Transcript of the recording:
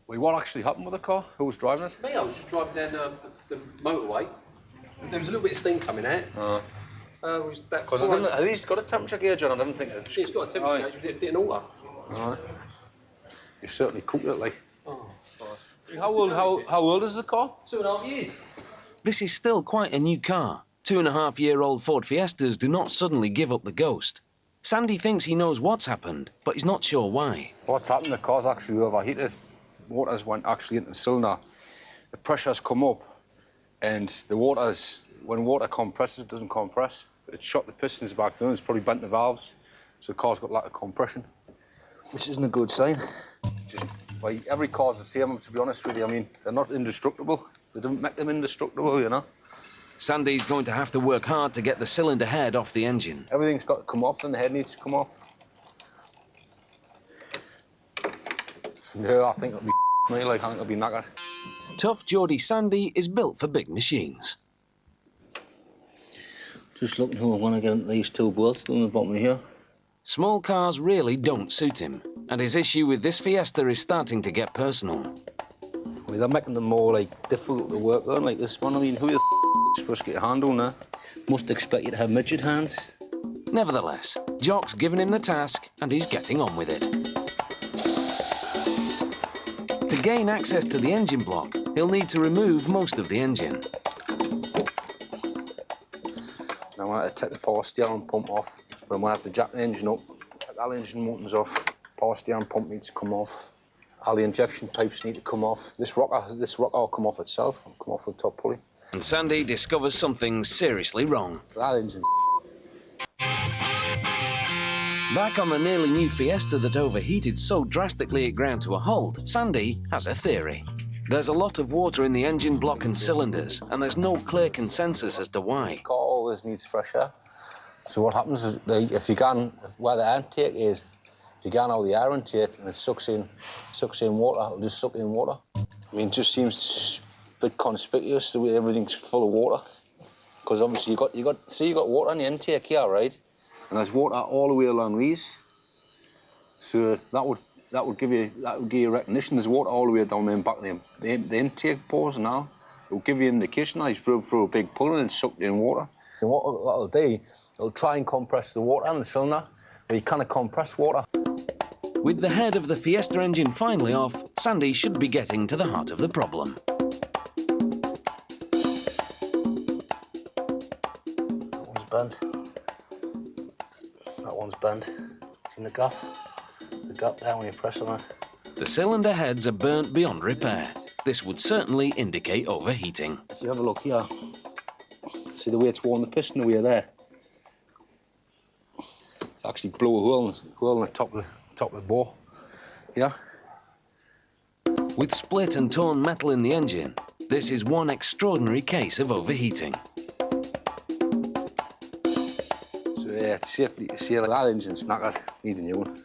Well, what actually happened with the car? Who was driving it? Me, I was just driving down the motorway. There was a little bit of steam coming out. Because I didn't. At least got a temperature gauge on. I didn't think it. It's got a temperature gauge. It didn't alter. Alright. You've certainly cooked it, like. Oh. How old is the car? 2.5 years. This is still quite a new car. 2.5-year-old Ford Fiestas do not suddenly give up the ghost. Sandy thinks he knows what's happened, but he's not sure why. What's happened? The car's actually overheated. Water's went actually into the cylinder. The pressure's come up, and the water's, when water compresses, it doesn't compress. It's shot the pistons back down. It's probably bent the valves, so the car's got lack of compression, which isn't a good sign. Just, well, every car's the same, to be honest with you. I mean, they're not indestructible. They don't make them indestructible, you know. Sandy's going to have to work hard to get the cylinder head off the engine. Everything's got to come off, and the head needs to come off. Yeah, I think it'll be me, like, I think it'll be knackered. Tough Geordie Sandy is built for big machines. Just looking who I want to get into these two bolts down the bottom of here. Small cars really don't suit him, and his issue with this Fiesta is starting to get personal. I mean, they're making them more, like, difficult to work on, like this one. I mean, who the is supposed to get a hand on there? Must expect you to have midget hands. Nevertheless, Jock's given him the task, and he's getting on with it. To gain access to the engine block, he'll need to remove most of the engine. Now I'm going to take the power steering pump off, but I'm going to have to jack the engine up, take all the engine motors off, power steering pump needs to come off, all the injection pipes need to come off. This rocker will come off itself, it'll come off the top pulley. And Sandy discovers something seriously wrong. That engine. Back on the nearly new Fiesta that overheated so drastically it ground to a halt, Sandy has a theory. There's a lot of water in the engine block and cylinders, and there's no clear consensus as to why. The car always needs fresh air. So what happens is, if you can, where the air intake is, if you can out the air intake and it sucks in water, it'll just suck in water. I mean, it just seems a bit conspicuous the way everything's full of water. Because obviously you got water in the intake here, right? And there's water all the way along these. So that would give you recognition. There's water all the way down there and back of the intake pores now. It will give you an indication that he's drove through a big puddle and sucked in water. And what that'll do, it'll try and compress the water in the cylinder, but you can't compress water. With the head of the Fiesta engine finally off, Sandy should be getting to the heart of the problem. That one's bent. That one's bent. See the gap? The gap there when you press on it. The cylinder heads are burnt beyond repair. This would certainly indicate overheating. So you have a look here. See the way it's worn the piston away there? It's actually blew a hole in the top of the bore. Yeah. With split and torn metal in the engine, this is one extraordinary case of overheating. So yeah, it's safe to say that engine's knackered. Needs a new one.